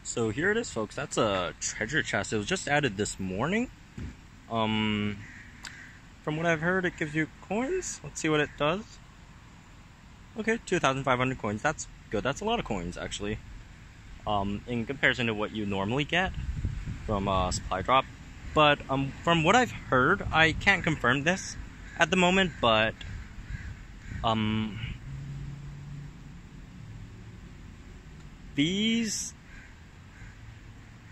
So here it is, folks. That's a treasure chest. It was just added this morning. From what I've heard, it gives you coins. Let's see what it does. Okay, 2,500 coins. That's good. That's a lot of coins, actually. In comparison to what you normally get from a supply drop. But from what I've heard, I can't confirm this at the moment, but these,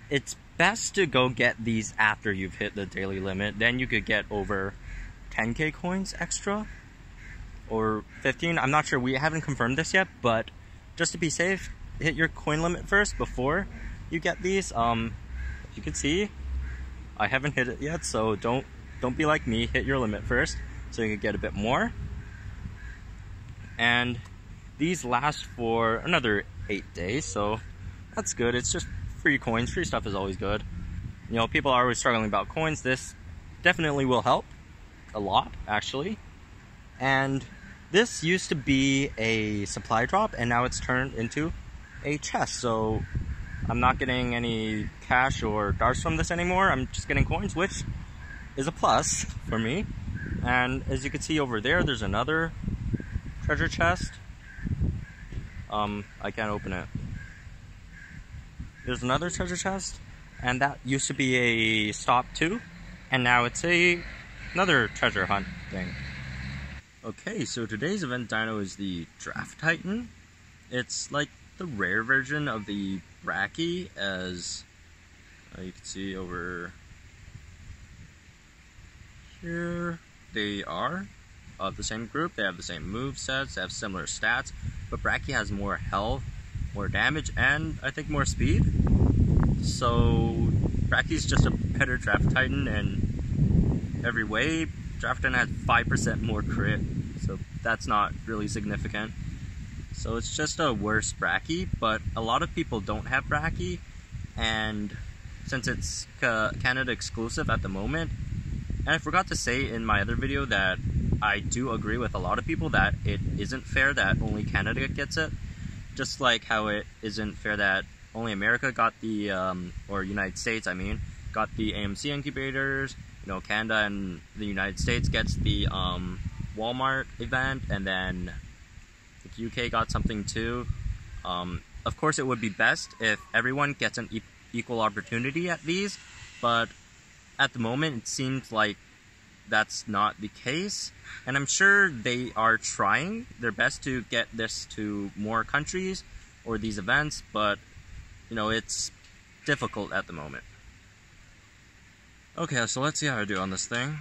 it's best to go get these after you've hit the daily limit. Then you could get over 10k coins extra or 15. I'm not sure. We haven't confirmed this yet, but just to be safe, hit your coin limit first before you get these. As you can see, I haven't hit it yet, so don't be like me. Hit your limit first so you can get a bit more. And these last for another 8 days, so that's good. It's just free coins. Free stuff is always good. You know, people are always struggling about coins. This definitely will help a lot, actually. And this used to be a supply drop, and now it's turned into a chest. So I'm not getting any cash or darts from this anymore. I'm just getting coins, which is a plus for me. And as you can see over there, there's another treasure chest. I can't open it. There's another treasure chest, and that used to be a stop too, and now it's another treasure hunt thing. Okay, so today's event dino is the Draft Titan. It's like the rare version of the Bracky, as you can see over here. They are of the same group. They have the same move sets. They have similar stats, but Bracky has more health, more damage, and I think more speed. So Bracky's just a better Draft Titan in every way. Draft Titan has 5% more crit, so that's not really significant. So it's just a worse Bracky, but a lot of people don't have Bracky, and since it's Canada exclusive at the moment, and I forgot to say in my other video that I do agree with a lot of people that it isn't fair that only Canada gets it. Just like how it isn't fair that only America got the, or United States, I mean, got the AMC incubators. You know, Canada and the United States gets the Walmart event, and then the UK got something too. Of course, it would be best if everyone gets an equal opportunity at these, but at the moment, it seems like that's not the case, and I'm sure they are trying their best to get this to more countries or these events, but you know, it's difficult at the moment. Okay, so let's see how I do on this thing.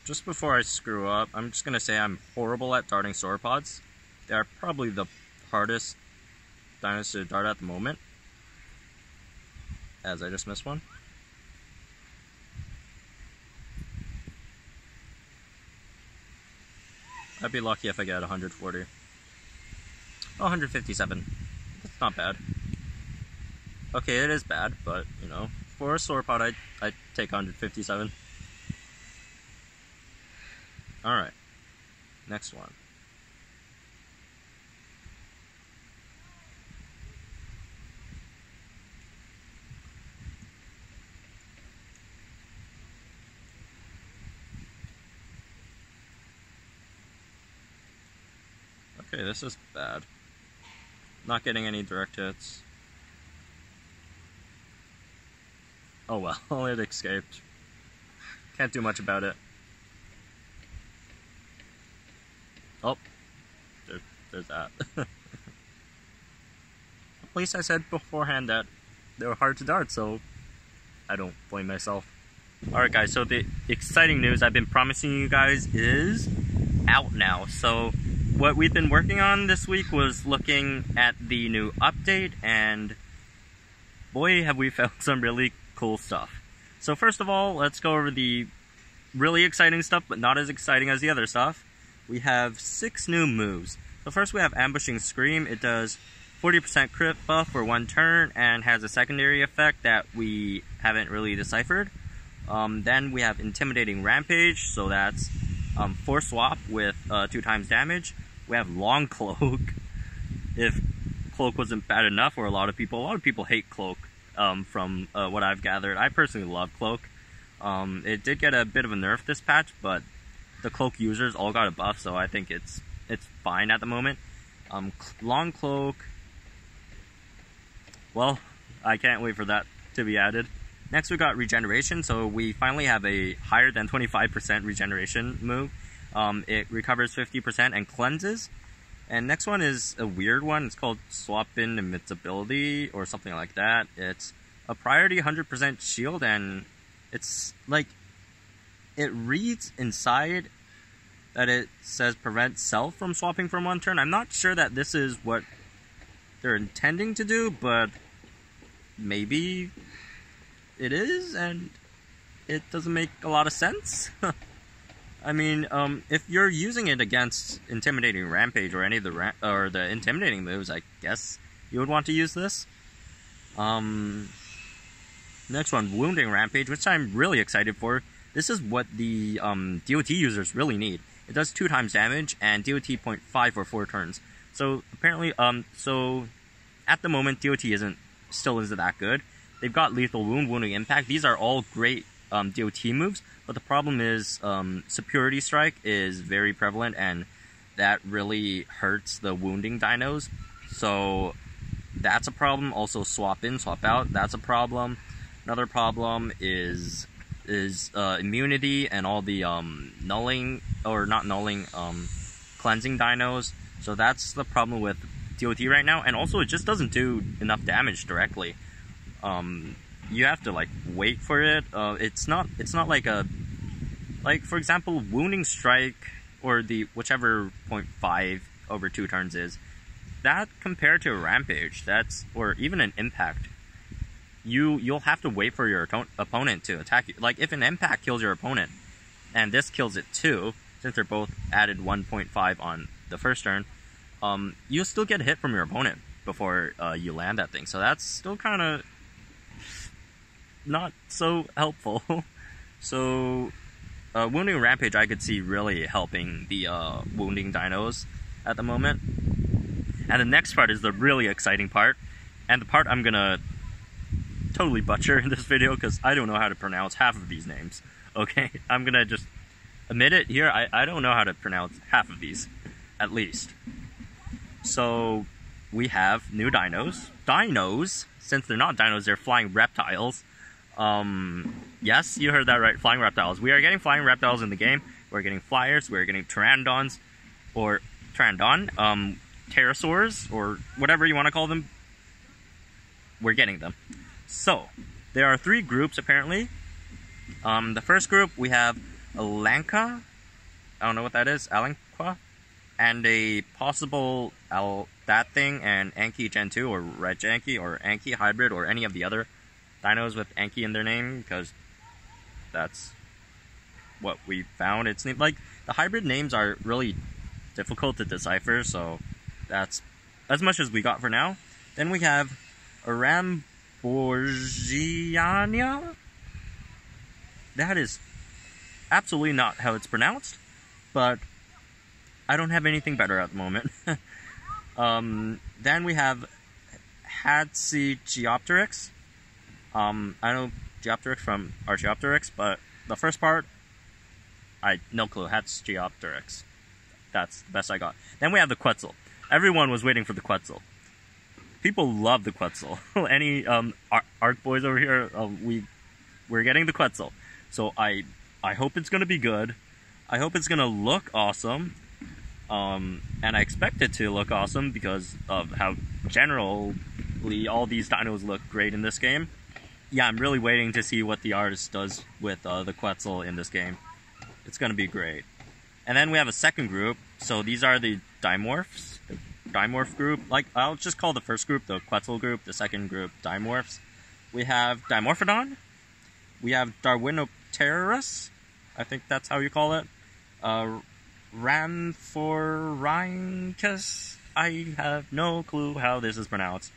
Just before I screw up, I'm just gonna say I'm horrible at darting sauropods. They are probably the hardest dinos to dart at the moment, as I just missed one. I'd be lucky if I get 140. Oh, 157. That's not bad. Okay, it is bad, but, you know, for a sauropod, I'd take 157. Alright. Next one. Okay, this is bad. Not getting any direct hits. Oh well, it escaped. Can't do much about it. Oh, there's that. At least I said beforehand that they were hard to dart, so I don't blame myself. Alright guys, so the exciting news I've been promising you guys is out now. So what we've been working on this week was looking at the new update, and boy have we found some really cool stuff. So first of all, let's go over the really exciting stuff, but not as exciting as the other stuff. We have 6 new moves. So first we have Ambushing Scream. It does 40% crit buff for 1 turn and has a secondary effect that we haven't really deciphered. Then we have Intimidating Rampage, so that's Force Swap with 2 times damage. We have Long Cloak. If Cloak wasn't bad enough for a lot of people hate Cloak, from what I've gathered. I personally love Cloak. It did get a bit of a nerf this patch, but the Cloak users all got a buff, so I think it's fine at the moment. Long Cloak, well, I can't wait for that to be added. Next we got Regeneration, so we finally have a higher than 25% Regeneration move. It recovers 50% and cleanses. And next one is a weird one. It's called Swap In Invincibility or something like that. It's a priority 100% shield, and it's like, it reads inside that it says prevent self from swapping from one turn. I'm not sure that this is what they're intending to do, but maybe it is, and it doesn't make a lot of sense. I mean, if you're using it against Intimidating Rampage or any of the Intimidating moves, I guess you would want to use this. Next one, Wounding Rampage, which I'm really excited for. This is what the DOT users really need. It does 2 times damage and DOT 0.5 for 4 turns. So apparently, so at the moment, DOT still isn't that good. They've got Lethal Wound, Wounding Impact. These are all great DOT moves, but the problem is Superiority Strike is very prevalent, and that really hurts the wounding dinos. So that's a problem. Also, Swap In, Swap Out, that's a problem. Another problem is immunity and all the nulling, or not nulling, cleansing dinos. So that's the problem with DOT right now, and also it just doesn't do enough damage directly. You have to like wait for it. It's not like for example, Wounding Strike or the whichever 0.5 over 2 turns is, that compared to a Rampage, or even an Impact, you'll have to wait for your opponent to attack you. Like if an Impact kills your opponent and this kills it too, since they're both added 1.5 on the first turn, you'll still get a hit from your opponent before you land that thing. So that's still kind of not so helpful. So Wounding Rampage I could see really helping the wounding dinos at the moment. And the next part is the really exciting part, and the part I'm gonna totally butcher in this video because I don't know how to pronounce half of these names. Okay, I'm gonna just admit it here, I don't know how to pronounce half of these, at least. So we have new dinos. Dinos, since they're not dinos, they're flying reptiles. Yes, you heard that right, flying reptiles. We are getting flying reptiles in the game. We're getting Fliers, we're getting Pteranodons, or Pteranodon, pterosaurs, or whatever you want to call them. We're getting them. So, there are 3 groups apparently. The first group, we have Alanka, I don't know what that is, Alanqua, and a possible that thing, and Anki Gen 2, or Red Anki, or Anki Hybrid, or any of the other dinos with Anki in their name, because that's what we found. It's like, the hybrid names are really difficult to decipher, so that's as much as we got for now. Then we have Ramborgiania. That is absolutely not how it's pronounced, but I don't have anything better at the moment. Then we have Hatzigeopteryx. I know Geopteryx from Archaeopteryx, but the first part, no clue. Hatzigeopteryx. That's the best I got. Then we have the Quetzel. Everyone was waiting for the Quetzel. People love the Quetzel. Any Arc boys over here, we're getting the Quetzel. So I hope it's gonna be good. I hope it's gonna look awesome. And I expect it to look awesome because of how generally all these dinos look great in this game. Yeah, I'm really waiting to see what the artist does with the Quetzel in this game. It's gonna be great. And then we have a second group. So these are the Dimorphs. The Dimorph group. Like, I'll just call the first group the Quetzel group, the second group Dimorphs. We have Dimorphodon. We have Darwinopterus. I think that's how you call it. Rhamphorhynchus. I have no clue how this is pronounced.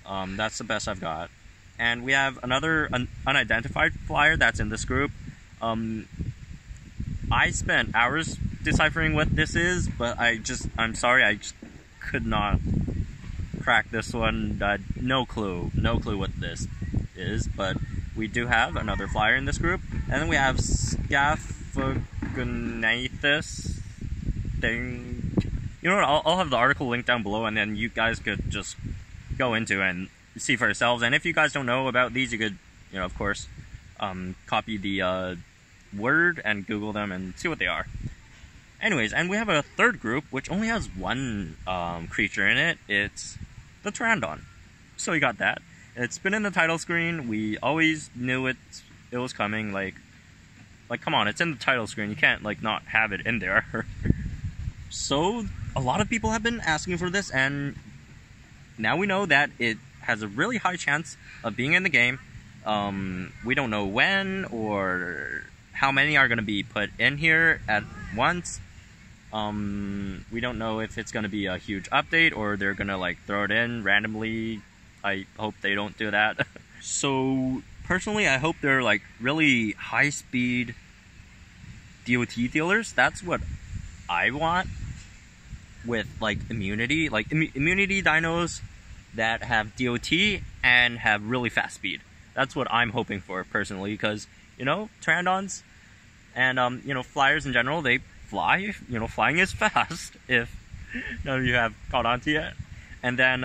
That's the best I've got. And we have another unidentified flyer that's in this group. I spent hours deciphering what this is, but I'm sorry, I just could not cracked this one. No clue what this is, but we do have another flyer in this group, and then we have Scaphognathus thing. You know what? I'll have the article linked down below, and then you guys could just go into and see for yourselves. And if you guys don't know about these, you could, you know, of course, copy the word and Google them and see what they are. Anyways, and we have a third group which only has one creature in it. It's the Pteranodon. So we got that. It's been in the title screen. We always knew it was coming. Like come on, it's in the title screen. You can't like not have it in there. So a lot of people have been asking for this, and now we know that it has a really high chance of being in the game. We don't know when or how many are going to be put in here at once. We don't know if it's going to be a huge update or they're going to like throw it in randomly. I hope they don't do that. So personally, I hope they're like really high speed DOT dealers. That's what I want with like immunity, immunity dinos that have DOT and have really fast speed. That's what I'm hoping for personally, because, you know, Pteranodons and, you know, Fliers in general, they fly. You know, flying is fast, if none of you have caught on to yet. And then,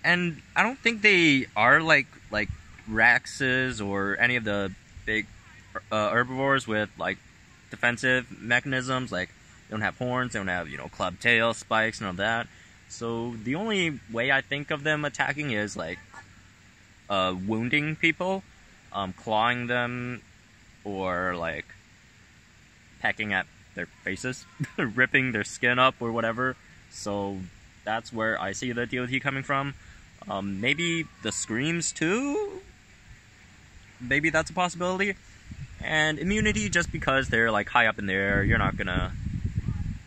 and I don't think they are like Rexes or any of the big herbivores with, like, defensive mechanisms. Like, they don't have horns, they don't have, you know, club tail, spikes, none of that. So the only way I think of them attacking is, like, wounding people, clawing them, or, like, pecking at their faces, ripping their skin up or whatever. So that's where I see the DOT coming from. Maybe the screams too? Maybe that's a possibility. And immunity, just because they're like high up in the air, you're not gonna,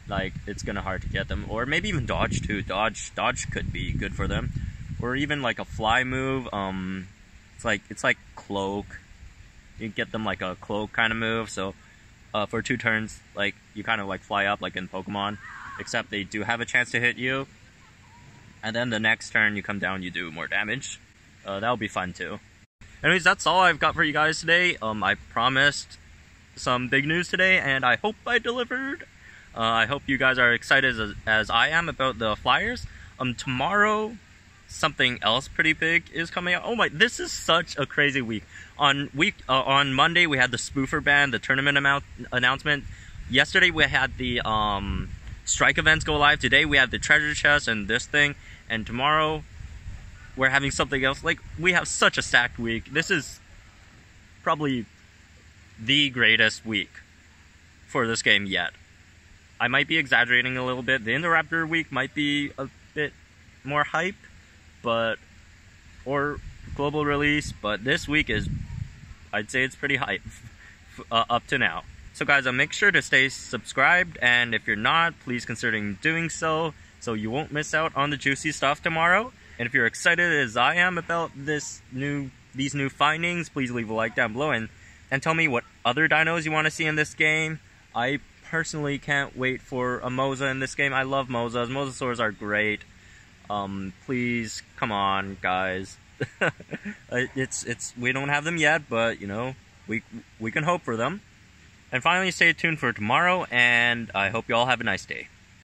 like, it's gonna hard to get them. Or maybe even dodge too. Dodge could be good for them. Or even like a fly move. It's like cloak. You get them like a cloak kind of move. So for 2 turns, like, you kind of like fly up like in Pokemon, except they do have a chance to hit you. And then the next turn you come down, you do more damage. That'll be fun too. Anyways, that's all I've got for you guys today. I promised some big news today, and I hope I delivered. I hope you guys are excited as I am about the Flyers. Tomorrow, something else pretty big is coming out. Oh my, this is such a crazy week. On Monday, we had the Spoofer Band, the tournament announcement. Yesterday, we had the strike events go live. Today, we have the treasure chest and this thing. And tomorrow, we're having something else. Like, we have such a stacked week. This is probably the greatest week for this game yet. I might be exaggerating a little bit. The Indoraptor week might be a bit more hype, or global release, but this week is, I'd say it's pretty hype up to now. So guys, make sure to stay subscribed, and if you're not, please consider doing so you won't miss out on the juicy stuff tomorrow. And if you're excited as I am about these new findings, please leave a like down below and tell me what other dinos you want to see in this game. I personally can't wait for a Moza in this game. I love Mozas. Mosasaurs are great. Please, come on, guys. We don't have them yet, but, you know, we can hope for them. And finally, stay tuned for tomorrow, and I hope you all have a nice day.